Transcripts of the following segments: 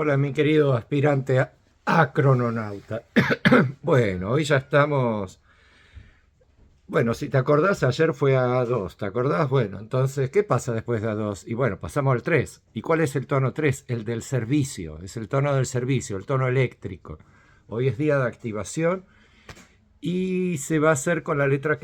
Hola, mi querido aspirante a crononauta. Bueno, hoy ya estamos. Bueno, si te acordás, ayer fue a 2. ¿Te acordás? Bueno, entonces, ¿qué pasa después de a 2? Y bueno, pasamos al 3. ¿Y cuál es el tono 3? El del servicio. Es el tono del servicio, el tono eléctrico. Hoy es día de activación y se va a hacer con la letra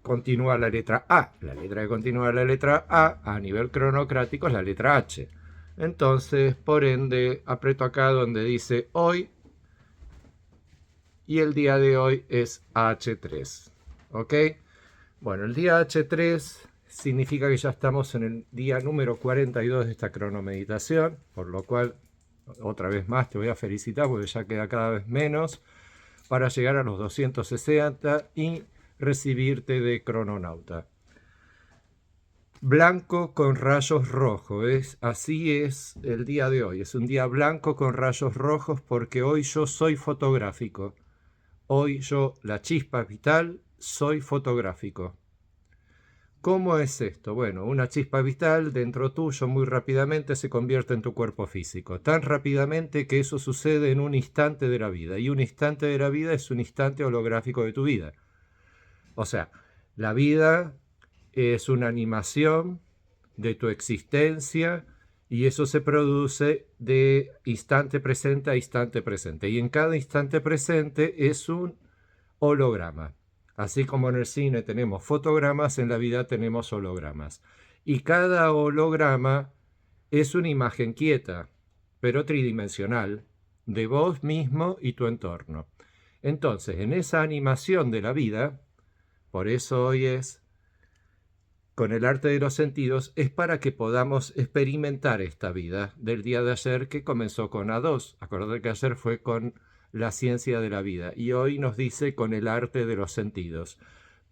continúa la letra A. La letra que continúa la letra A nivel cronocrático es la letra H. Entonces, por ende, aprieto acá donde dice hoy y el día de hoy es H3. ¿Ok? Bueno, el día H3 significa que ya estamos en el día número 42 de esta cronomeditación, por lo cual, otra vez más, te voy a felicitar porque ya queda cada vez menos para llegar a los 260 y recibirte de crononauta. Blanco con rayos rojos, ¿ves? Así es el día de hoy. Es un día blanco con rayos rojos porque hoy yo soy fotográfico. Hoy yo, la chispa vital, soy fotográfico. ¿Cómo es esto? Bueno, una chispa vital dentro tuyo muy rápidamente se convierte en tu cuerpo físico. Tan rápidamente que eso sucede en un instante de la vida. Y un instante de la vida es un instante holográfico de tu vida. O sea, la vida es una animación de tu existencia y eso se produce de instante presente a instante presente. Y en cada instante presente es un holograma. Así como en el cine tenemos fotogramas, en la vida tenemos hologramas. Y cada holograma es una imagen quieta, pero tridimensional, de vos mismo y tu entorno. Entonces, en esa animación de la vida, por eso hoy es con el arte de los sentidos, es para que podamos experimentar esta vida del día de ayer que comenzó con A2. Acordate que ayer fue con la ciencia de la vida y hoy nos dice con el arte de los sentidos.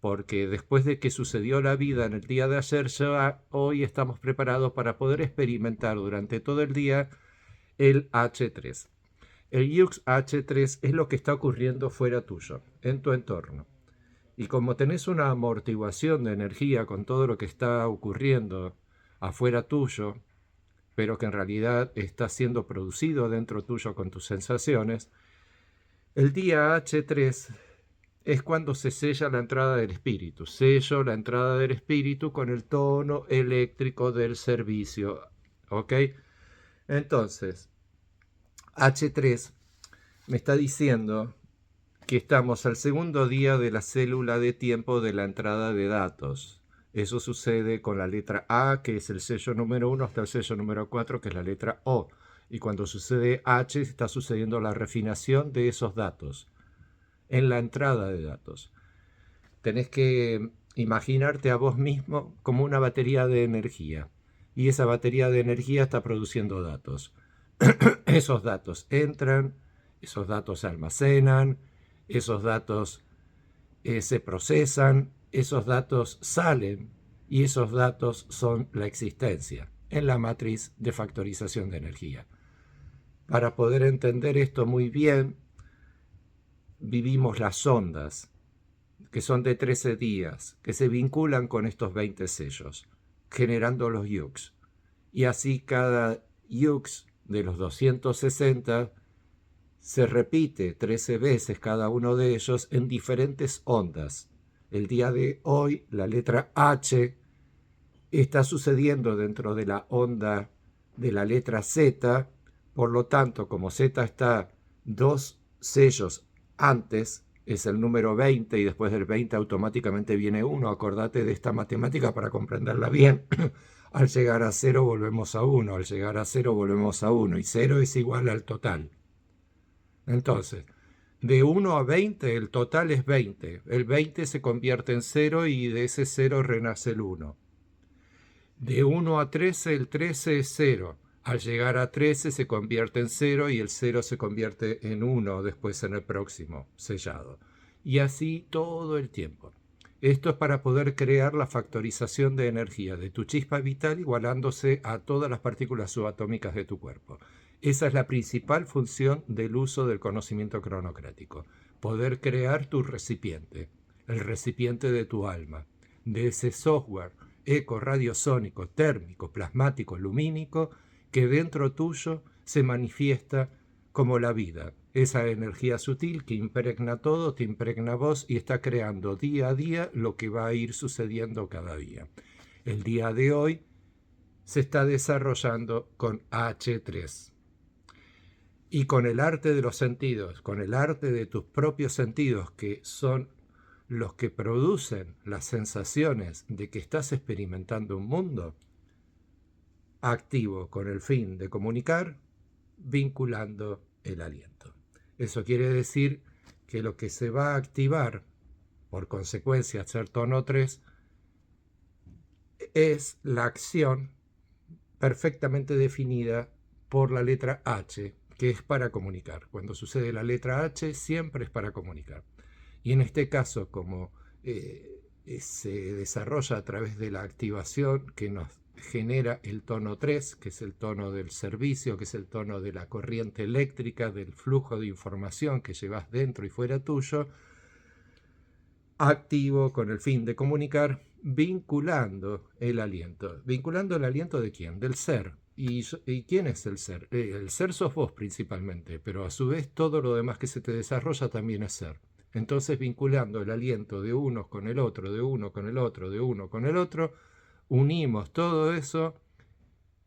Porque después de que sucedió la vida en el día de ayer, ya hoy estamos preparados para poder experimentar durante todo el día el H3. El Yux H3 es lo que está ocurriendo fuera tuyo, en tu entorno. Y como tenés una amortiguación de energía con todo lo que está ocurriendo afuera tuyo, pero que en realidad está siendo producido dentro tuyo con tus sensaciones, el día H3 es cuando se sella la entrada del espíritu. Sello la entrada del espíritu con el tono eléctrico del servicio. ¿Ok? Entonces, H3 me está diciendo que estamos al segundo día de la célula de tiempo de la entrada de datos. Eso sucede con la letra A, que es el sello número 1, hasta el sello número 4, que es la letra O. Y cuando sucede H, está sucediendo la refinación de esos datos en la entrada de datos. Tenés que imaginarte a vos mismo como una batería de energía. Y esa batería de energía está produciendo datos. Esos datos entran, esos datos se almacenan, esos datos se procesan, esos datos salen y esos datos son la existencia en la matriz de factorización de energía. Para poder entender esto muy bien, vivimos las ondas, que son de 13 días, que se vinculan con estos 20 sellos, generando los yux. Y así cada yux de los 260 se repite 13 veces cada uno de ellos en diferentes ondas. El día de hoy, la letra H está sucediendo dentro de la onda de la letra Z, por lo tanto, como Z está dos sellos antes, es el número 20 y después del 20 automáticamente viene 1. Acordate de esta matemática para comprenderla bien. Al llegar a 0 volvemos a 1, al llegar a 0 volvemos a 1 y 0 es igual al total. Entonces, de 1 a 20 el total es 20. El 20 se convierte en 0 y de ese 0 renace el 1. De 1 a 13 el 13 es 0. Al llegar a 13 se convierte en 0 y el 0 se convierte en 1 después en el próximo sellado. Y así todo el tiempo. Esto es para poder crear la factorización de energía de tu chispa vital igualándose a todas las partículas subatómicas de tu cuerpo. Esa es la principal función del uso del conocimiento cronocrático. Poder crear tu recipiente, el recipiente de tu alma, de ese software eco, radiosónico, térmico, plasmático, lumínico, que dentro tuyo se manifiesta como la vida. Esa energía sutil que impregna todo, te impregna vos y está creando día a día lo que va a ir sucediendo cada día. El día de hoy se está desarrollando con H3. Y con el arte de los sentidos, con el arte de tus propios sentidos, que son los que producen las sensaciones de que estás experimentando un mundo, activo con el fin de comunicar, vinculando el aliento. Eso quiere decir que lo que se va a activar, por consecuencia, ser tono 3, es la acción perfectamente definida por la letra H, que es para comunicar. Cuando sucede la letra H, siempre es para comunicar. Y en este caso, como se desarrolla a través de la activación que nos genera el tono 3, que es el tono del servicio, que es el tono de la corriente eléctrica, del flujo de información que llevas dentro y fuera tuyo, activo con el fin de comunicar, vinculando el aliento. ¿Vinculando el aliento de quién? Del ser. ¿Y quién es el ser? El ser sos vos principalmente, pero a su vez todo lo demás que se te desarrolla también es ser. Entonces, vinculando el aliento de unos con el otro, de uno con el otro, de uno con el otro, unimos todo eso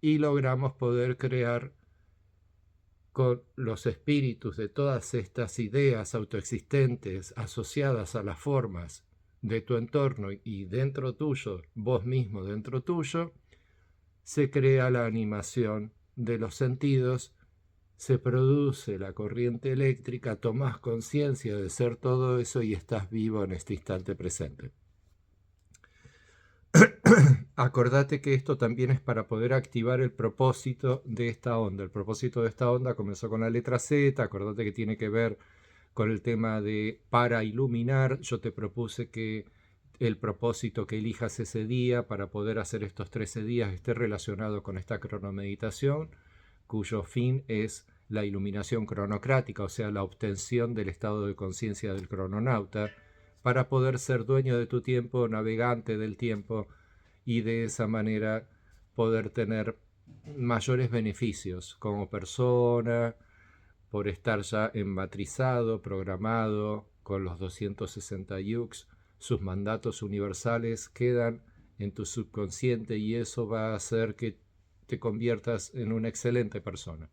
y logramos poder crear con los espíritus de todas estas ideas autoexistentes asociadas a las formas de tu entorno y dentro tuyo, vos mismo dentro tuyo, se crea la animación de los sentidos, se produce la corriente eléctrica, tomás conciencia de ser todo eso y estás vivo en este instante presente. Acordate que esto también es para poder activar el propósito de esta onda. El propósito de esta onda comenzó con la letra Z, acordate que tiene que ver con el tema de para iluminar. Yo te propuse que el propósito que elijas ese día para poder hacer estos 13 días esté relacionado con esta cronomeditación, cuyo fin es la iluminación cronocrática, o sea, la obtención del estado de conciencia del crononauta, para poder ser dueño de tu tiempo, navegante del tiempo, y de esa manera poder tener mayores beneficios como persona, por estar ya enmatrizado, programado con los 260 yux. Sus mandatos universales quedan en tu subconsciente y eso va a hacer que te conviertas en una excelente persona,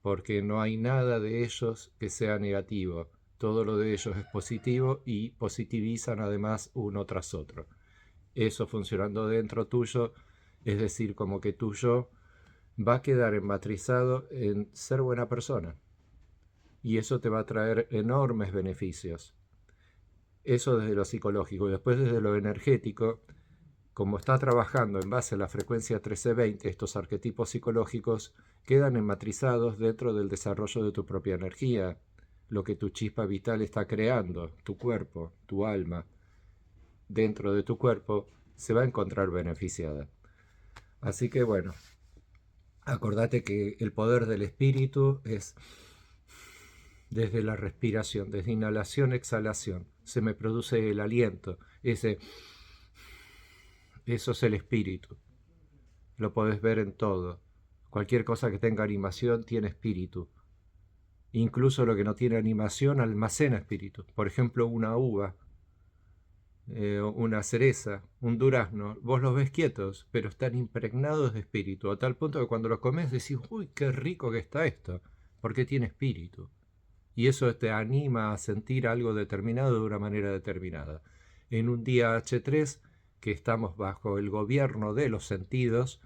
porque no hay nada de ellos que sea negativo, todo lo de ellos es positivo y positivizan además uno tras otro. Eso funcionando dentro tuyo, es decir, como que tu yo va a quedar enmatrizado en ser buena persona. Y eso te va a traer enormes beneficios. Eso desde lo psicológico. Y después desde lo energético, como está trabajando en base a la frecuencia 1320, estos arquetipos psicológicos quedan enmatrizados dentro del desarrollo de tu propia energía, lo que tu chispa vital está creando, tu cuerpo, tu alma, dentro de tu cuerpo, se va a encontrar beneficiada. Así que bueno, acordate que el poder del espíritu es desde la respiración, desde inhalación, exhalación. Se me produce el aliento, eso es el espíritu. Lo podés ver en todo. Cualquier cosa que tenga animación tiene espíritu. Incluso lo que no tiene animación almacena espíritu. Por ejemplo, una uva, una cereza, un durazno, vos los ves quietos, pero están impregnados de espíritu, a tal punto que cuando los comes decís, uy, qué rico que está esto, porque tiene espíritu. Y eso te anima a sentir algo determinado de una manera determinada. En un día H3, que estamos bajo el gobierno de los sentidos,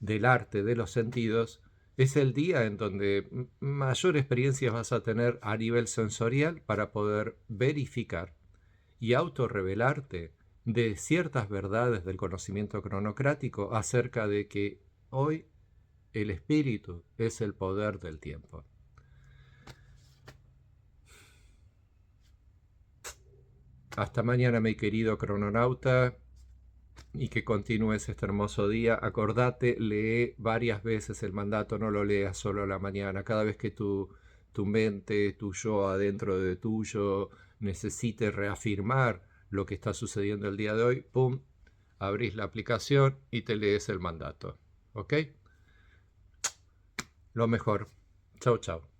del arte de los sentidos, es el día en donde mayor experiencia vas a tener a nivel sensorial para poder verificar y autorrevelarte de ciertas verdades del conocimiento cronocrático acerca de que hoy el espíritu es el poder del tiempo. Hasta mañana, mi querido crononauta, y que continúes este hermoso día. Acordate, lee varias veces el mandato, no lo leas solo a la mañana. Cada vez que tu mente, tu yo adentro de tuyo necesite reafirmar lo que está sucediendo el día de hoy, pum, abrís la aplicación y te lees el mandato. ¿Ok? lo mejor. Chau, chau.